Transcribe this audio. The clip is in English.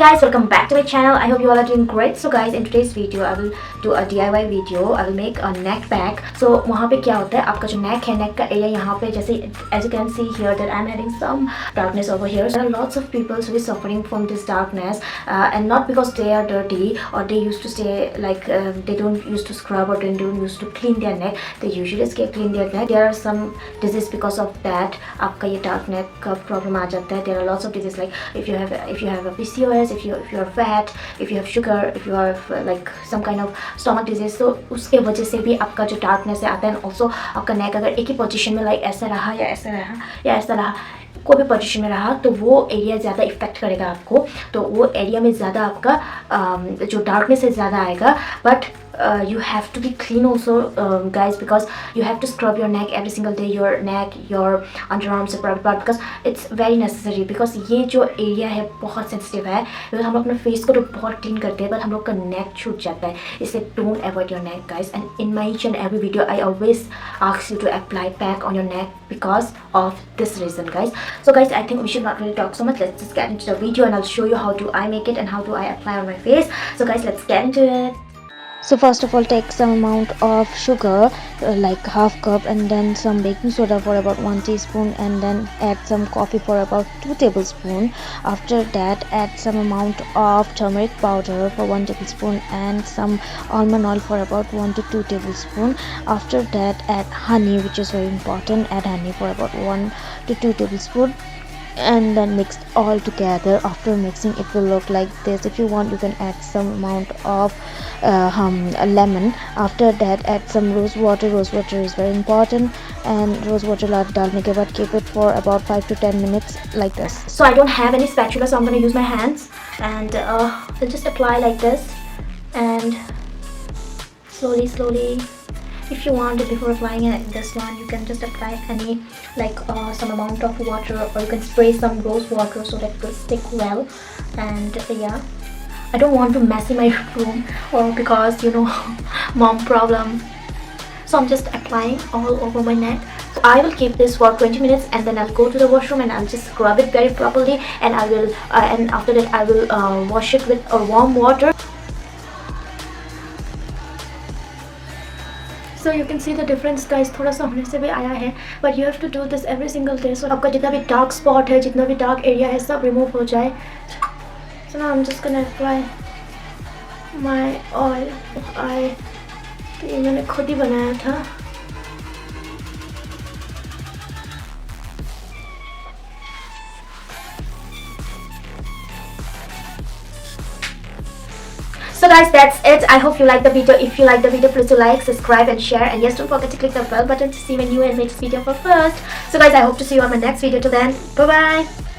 guys, welcome back to my channel. I hope you all are doing great. So guys, in today's video I will do a DIY video. I will make a neck pack. So वहाँ पे क्या होता है, आपका जो neck है, neck का area यहाँ पे जैसे as you can see here that I'm having some darkness over here. There are lots of people who is suffering from this darkness and not because they are dirty or they used to stay like they don't used to scrub or they don't used to clean their neck. They usually clean their neck. There are some disease because of that. आपका ये dark neck का problem आ जाता है. There are lots of disease like if you have a PCOS, if you are fat, if you have sugar, if you have like some kind of stomach disease, तो उसके वजह से भी आपका जो darkness आता है. Also आपका neck अगर एक ही पोजीशन में like ऐसा रहा या ऐसा रहा या ऐसा रहा, कोई भी पोजीशन में रहा तो वो एरिया ज़्यादा इफेक्ट करेगा आपको. तो वो एरिया में ज़्यादा आपका जो डार्कनेस है ज़्यादा आएगा. But you have to be clean also guys, because you have to scrub your neck every single day, your neck, your underarms, your private part, because it's very necessary. because ये जो area है बहुत sensitive है. because हम लोग अपने face को तो बहुत क्लीन करते हैं, but हम लोग का नेक छूट जाता है. इसलिए don't avoid your neck guys. and in my each and every video I always ask you to apply pack on your neck because of this reason guys. So guys, I think we should not really talk so much. Let's just get into the video and I'll show you how do I make it and how do I apply on my face. So guys, let's get into it. So first of all, take some amount of sugar like half cup, and then some baking soda for about 1 teaspoon, and then add some coffee for about 2 tablespoons. After that, add some amount of turmeric powder for 1 tablespoon and some almond oil for about 1 to 2 tablespoons. After that, add honey, which is very important. Add honey for about 1 to 2 tablespoons. And then mix all together. After mixing, it will look like this. If you want, you can add some amount of lemon. After that, add some rose water. Rose water is very important, and rose water डालने के बाद keep it for about 5 to 10 minutes like this. So I don't have any spatula, so I'm going to use my hands and I'll just apply like this and slowly. If you want it, before applying it, this one you can just apply any like some amount of water, or you can spray some rose water so that it will stick well. And yeah, I don't want to messy my room or because you know mom problem, so I'm just applying all over my neck. So I will keep this for 20 minutes and then I'll go to the washroom and I'll just scrub it very properly, and I will and after that I will wash it with warm water. So you can see the difference guys. थोड़ा सा होने से भी आया है, but you have to do this every single day. So आपका जितना भी dark spot है, जितना भी dark area है, सब remove हो जाए. So now I'm just gonna apply my oil. ये मैंने खुद ही बनाया था. So guys, that's it. I hope you like the video. If you like the video, please do like, subscribe and share, and yes, don't forget to click the bell button to see my new and latest video for first. So guys, I hope to see you on my next video. Till then, bye bye.